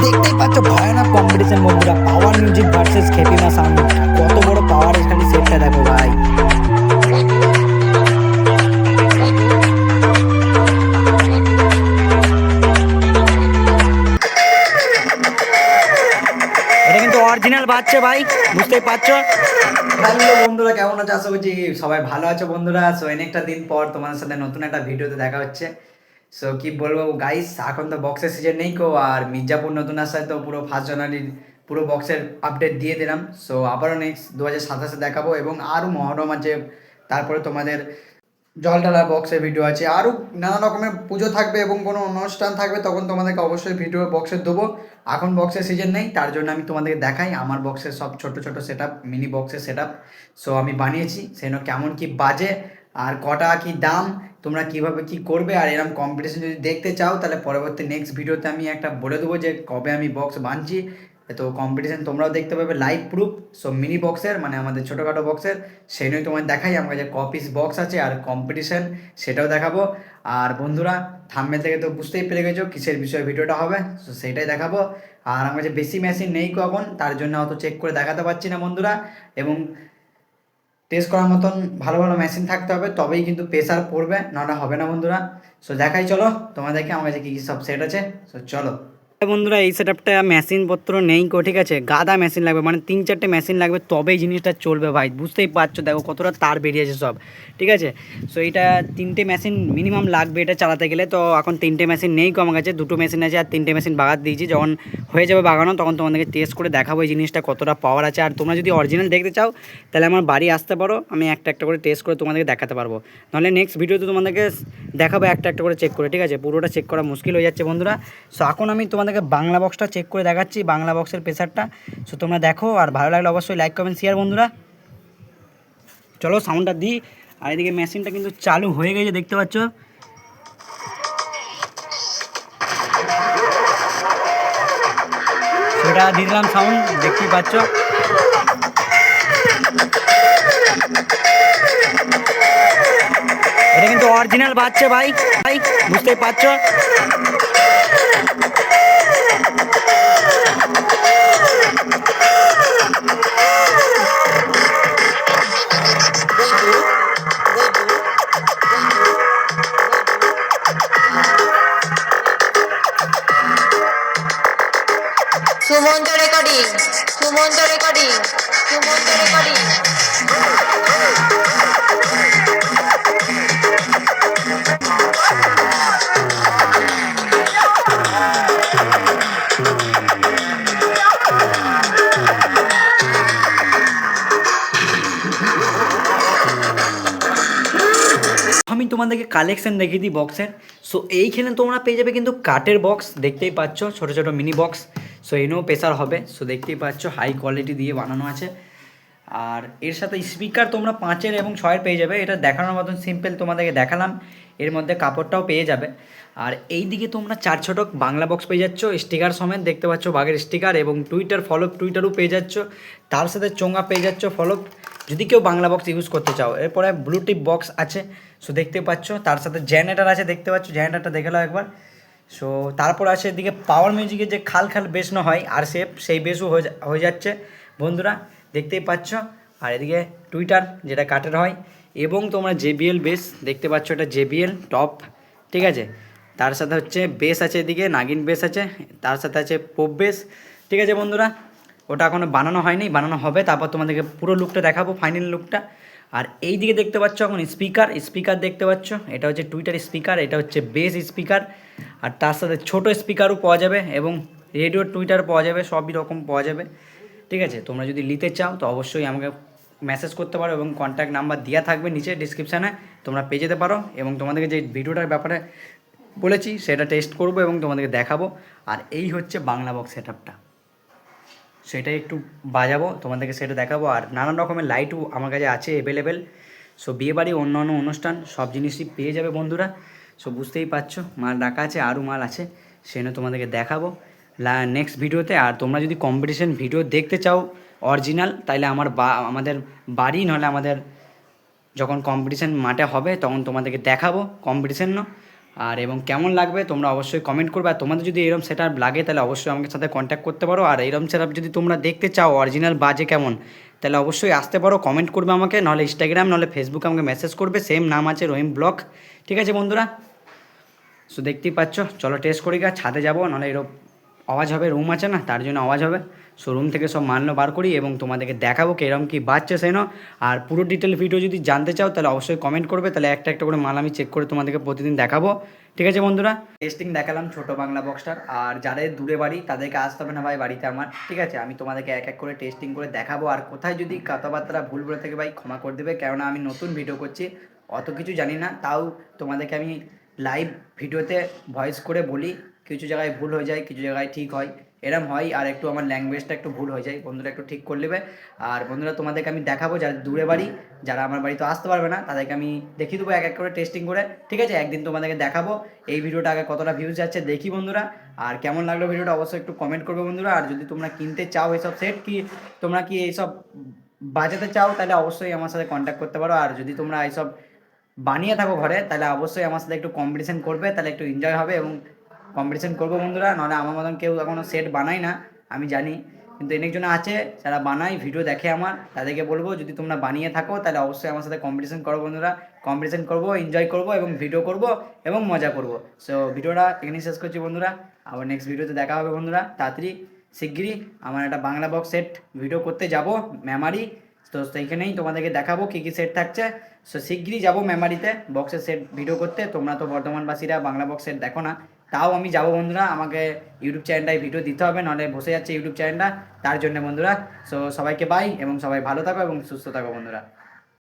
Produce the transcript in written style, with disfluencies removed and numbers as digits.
দেখতেই পাচ্ছ ভয়ানক কম্পিটিশন বন্ধুরা, পাওয়ার মিউজিক ভার্সেস খেপিমা সাউন্ড। কত বড় পাওয়ার, এখানে সেটটা দেখো ভাই। এটা কিন্তু অরিজিনাল বাজছে ভাই, বুঝতেই পারছো। হ্যালো বন্ধুরা, কেমন আছো? আশা করছি সবাই ভালো আছো বন্ধুরা। সো অনেকটা দিন পর তোমাদের সাথে নতুন একটা ভিডিওতে দেখা হচ্ছে। সো কি বলবো গাইস, এখন তো বক্সের সিজন নেই কো, আর মির্জাপুর নতুন আসায় তো পুরো 1 জানুয়ারির পুরো বক্সের আপডেট দিয়ে দিলাম। সো আবারও নেক্সট 2027 দেখাবো, এবং আরও মহরম আছে, তারপরে তোমাদের জলঢালা বক্সের ভিডিও আছে, আরও নানা রকমের পুজো থাকবে এবং কোনো অনুষ্ঠান থাকবে, তখন তোমাদেরকে অবশ্যই ভিডিও বক্সে দেবো। এখন বক্সের সিজন নেই, তার জন্য আমি তোমাদেরকে দেখাই আমার বক্সের সব ছোট ছোট সেট আপ, মিনি বক্সের সেট আপ। সো আমি বানিয়েছি, সেজন্য কেমন কি বাজে আর কটা কি দাম, তোমরা কিভাবে কি করবে, আর এরকম কম্পিটিশন যদি দেখতে চাও তাহলে পরবর্তী নেক্সট ভিডিওতে আমি একটা বলে দেবো যে কবে আমি বক্স বানছি। তো কম্পিটিশন তোমরাও দেখতে পাবে লাইভ প্রুফ। সো মিনি বক্সের মানে আমাদের ছোটোখাটো বক্সের, সেই নয় তোমায় দেখাই আমার কাছে কপিস বক্স আছে, আর কম্পিটিশন সেটাও দেখাবো। আর বন্ধুরা, থাম্বনেল থেকে তো বুঝতেই পেরে গেছো কিসের বিষয়ে ভিডিওটা হবে, সো সেইটাই দেখাবো। আর আমার কাছে বেশি মেশিন নেই কখন, তার জন্য অত চেক করে দেখাতে পারছি না বন্ধুরা, এবং টেস্ট করার মতন ভালো ভালো মেশিন থাকতে হবে, তবেই কিন্তু প্রেসার পড়বে, নাহলে হবে না বন্ধুরা। সো দেখাই চলো তোমাদেরকে আমার কাছে কী কী সব সেট আছে। সো চলো বন্ধুরা, এই সেট আপটা মেশিনপত্র নেই কো, ঠিক আছে, গাদা মেশিন লাগবে, মানে 3-4টে মেশিন লাগবে, তবেই জিনিসটা চলবে ভাই, বুঝতেই পারছো। দেখো কতটা তার বেরিয়েছে সব, ঠিক আছে। সো এইটা 3টে মেশিন মিনিমাম লাগবে এটা চালাতে গেলে। তো এখন 3টে মেশিন নেই কো আমার কাছে, 2টো মেশিন আছে, আর 3টে মেশিন বাগাত দিয়েছি। যখন হয়ে যাবে বাগানো তখন তোমাদেরকে টেস্ট করে দেখাবো এই জিনিসটা কতটা পাওয়ার আছে। আর তোমরা যদি অরিজিনাল দেখতে চাও তাহলে আমার বাড়ি আসতে পারো, আমি একটা একটা করে টেস্ট করে তোমাদেরকে দেখাতে পারবো। নাহলে নেক্সট ভিডিওতে তোমাদেরকে দেখাবো একটা একটা করে চেক করে, ঠিক আছে। পুরোটা চেক করা মুশকিল হয়ে যাচ্ছে বন্ধুরা। সো এখন আমি তোমাদেরকে বাংলা বক্সটা চেক করে দেখাচ্ছি, বাংলা বক্সের প্রেসারটা। সো তোমরা দেখো, আর ভালো লাগলে অবশ্যই লাইক কমেন্ট শেয়ার বন্ধুরা। চলো সাউন্ডটা দিই। আর এদিকে মেশিনটা কিন্তু চালু হয়ে গেছে, দেখতে পাচ্ছ। সেটা দিয়ে দিলাম সাউন্ড, দেখতেই পাচ্ছ। এটা কিন্তু অরিজিনাল বাজছে ভাই, ভাই বুঝতেই পারছো। Sumanta recording, Sumanta recording, Sumanta recording. আমি তোমাদেরকে কালেকশন দেখিয়ে দিই বক্সের। সো এইখানে তোমরা পেয়ে যাবে কিন্তু কাঠের বক্স, দেখতেই পাচ্ছ, ছোটো ছোটো মিনি বক্স। সো এনেও প্রেসার হবে, সো দেখতেই পাচ্ছ হাই কোয়ালিটি দিয়ে বানানো আছে। আর এর সাথে স্পিকার তোমরা 5-এর এবং 6-এর পেয়ে যাবে, এটা দেখানোর মতন সিম্পল তোমাদেরকে দেখালাম। এর মধ্যে কাপড়টাও পেয়ে যাবে। আর এই দিকে তোমরা 4 ছটক বাংলা বক্স পেয়ে যাচ্ছ, স্টিকার সমেত, দেখতে পাচ্ছ বাঘের স্টিকার, এবং টুইটার ফলো টুইটারও পেয়ে যাচ্ছ, তার সাথে চোঙা পেয়ে যাচ্ছ ফলো, যদি কেউ বাংলা বক্স ইউজ করতে চাও। এরপরে ব্লুটুথ বক্স আছে, সো দেখতে পাচ্ছ, তার সাথে জেনারেটার আছে, দেখতে পাচ্ছ, জেনারেটারটা দেখে নাও একবার। সো তারপর আছে এদিকে পাওয়ার মিউজিকের যে খাল খাল বেসনো হয় আর সেই বেসও হয়ে যাচ্ছে বন্ধুরা, দেখতেই পাচ্ছ। আর এদিকে টুইটার যেটা কাঠের হয়, এবং তোমরা জেবিএল বেস দেখতে পাচ্ছ, এটা জেবিএল টপ, ঠিক আছে। তার সাথে হচ্ছে বেস আছে, এদিকে নাগিন বেস আছে, তার সাথে আছে পপ বেস, ঠিক আছে বন্ধুরা। ওটা এখনও বানানো হয়নি, বানানো হবে, তারপর তোমাদেরকে পুরো লুকটা দেখাবো, ফাইনাল লুকটা। আর এই দিকে দেখতে পাচ্ছ এখন স্পিকার, স্পিকার দেখতে পাচ্ছ, এটা হচ্ছে টুইটার স্পিকার, এটা হচ্ছে বেস স্পিকার, আর তার সাথে ছোটো স্পিকারও পাওয়া যাবে, এবং রেডিও টুইটার পাওয়া যাবে, সবই রকম পাওয়া যাবে, ঠিক আছে। তোমরা যদি নিতে চাও তো অবশ্যই আমাকে মেসেজ করতে পারো, এবং কন্ট্যাক্ট নাম্বার দেওয়া থাকবে নিচে ডিসক্রিপশানে, তোমরা পেয়ে যেতে পারো। এবং তোমাদেরকে যে ভিডিওটার ব্যাপারে বলেছি সেটা টেস্ট করবো এবং তোমাদেরকে দেখাবো। আর এই হচ্ছে বাংলা বক্স সেট আপটা, সেটাই একটু বাজাবো তোমাদেরকে, সেটা দেখাবো। আর নানান রকমের লাইটও আমার কাছে আছে অ্যাভেলেবেল। সো বিয়েবাড়ি অন্যান্য অনুষ্ঠান সব জিনিসই পেয়ে যাবে বন্ধুরা। সো বুঝতেই পারছো, মাল রাখা আছে, আরও মাল আছে, সেটা তোমাদেরকে দেখাবো নেক্সট ভিডিওতে। আর তোমরা যদি কম্পিটিশন ভিডিও দেখতে চাও অরিজিনাল, তাহলে আমাদের বাড়ি, নাহলে আমাদের যখন কম্পিটিশান মাঠে হবে তখন তোমাদেরকে দেখাবো কম্পিটিশানও। আর এবং কেমন লাগবে তোমরা অবশ্যই কমেন্ট করবে। আর তোমাদের যদি এরকম সেট আপ লাগে তাহলে অবশ্যই আমাকে সাথে কন্ট্যাক্ট করতে পারো। আর এরকম সেট আপ যদি তোমরা দেখতে চাও অরিজিনাল বাজে কেমন, তাহলে অবশ্যই আসতে পারো, কমেন্ট করবে আমাকে, নাহলে ইনস্টাগ্রাম নাহলে ফেসবুকে আমাকে মেসেজ করবে, সেম নাম আছে রহিম ব্লগ। ঠিক আছে বন্ধুরা, সো দেখতেই পাচ্ছ, চলো টেস্ট করি গা, ছাদে যাবো, নাহলে এরকম আওয়াজ হবে, রুম আছে না তার জন্য আওয়াজ হবে। সো রুম থেকে সব মালনো বার করি এবং তোমাদেরকে দেখাবো কি এরকম কি বাজছে সেই না। আর পুরো ডিটেল ভিডিও যদি জানতে চাও তাহলে অবশ্যই কমেন্ট করবে, তাহলে একটা একটা করে মাল আমি চেক করে তোমাদেরকে প্রতিদিন দেখাবো। ঠিক আছে বন্ধুরা, টেস্টিং দেখালাম ছোট বাংলা বক্সটার। আর যাদের দূরে বাড়ি তাদেরকে আসতে হবে না ভাই বাড়িতে আমার, ঠিক আছে? আমি তোমাদেরকে এক এক করে টেস্টিং করে দেখাবো। আর কোথায় যদি কথাবার্তা ভুল বলে থাকে ভাই ক্ষমা করে দেবে, কেননা আমি নতুন ভিডিও করছি, অত কিছু জানি না। তাও তোমাদেরকে আমি লাইভ ভিডিওতে ভয়েস করে বলি, কিছু জায়গায় ভুল হয়ে যায়, কিছু জায়গায় ঠিক হয়, এরম হয়। আর একটু আমার ল্যাঙ্গুয়েজটা একটু ভুল হয়ে যায়, বন্ধুরা একটু ঠিক করে নেবে। আর বন্ধুরা তোমাদেরকে আমি দেখাবো যারা দূরে বাড়ি, যারা আমার বাড়িতে আসতে পারবে না, তাদেরকে আমি দেখিয়ে দেবো এক এক করে টেস্টিং করে। ঠিক আছে, একদিন তোমাদেরকে দেখাবো এই ভিডিওটা আগে কতটা ভিউজ যাচ্ছে দেখি বন্ধুরা। আর কেমন লাগলো ভিডিওটা অবশ্যই একটু কমেন্ট করবে বন্ধুরা। আর যদি তোমরা কিনতে চাও এইসব সেট, কি তোমরা কি এইসব বাজাতে চাও, তাহলে অবশ্যই আমার সাথে কন্ট্যাক্ট করতে পারো। আর যদি তোমরা এইসব বানিয়ে থাকো ঘরে, তাহলে অবশ্যই আমার সাথে একটু কম্পিটিশন করবে, তাহলে একটু এনজয় হবে এবং কম্পিটিশন করবো বন্ধুরা। নাহলে আমার মতন কেউ এখনও সেট বানায় না, আমি জানি, কিন্তু অনেকজন আছে যারা বানায়, ভিডিও দেখে আমার, তাদেরকে বলবো যদি তোমরা বানিয়ে থাকো তাহলে অবশ্যই আমার সাথে কম্পিটিশন করো বন্ধুরা। কম্পিটিশন করবো, এনজয় করবো এবং ভিডিও করবো এবং মজা করবো। সো ভিডিওটা এখানেই শেষ করছি বন্ধুরা, আবার নেক্সট ভিডিওতে দেখা হবে বন্ধুরা তাড়াতাড়ি শিগগিরই। আমার একটা বাংলা বক্স সেট ভিডিও করতে যাব মেমারি, তো সেইখানেই তোমাদেরকে দেখাবো কী কী সেট থাকছে। সো শিগগিরই যাবো মেমারিতে বক্সের সেট ভিডিও করতে। তোমরা তো বর্ধমানবাসীরা বাংলা বক্স সেট দেখো না, তাও আমি যাবো বন্ধুরা, আমাকে ইউটিউব চ্যানেলটায় ভিডিও দিতে হবে, নাহলে বসে যাচ্ছে ইউটিউব চ্যানেলটা, তার জন্য বন্ধুরা। সো সবাইকে বাই এবং সবাই ভালো থাকো এবং সুস্থ থাকো বন্ধুরা।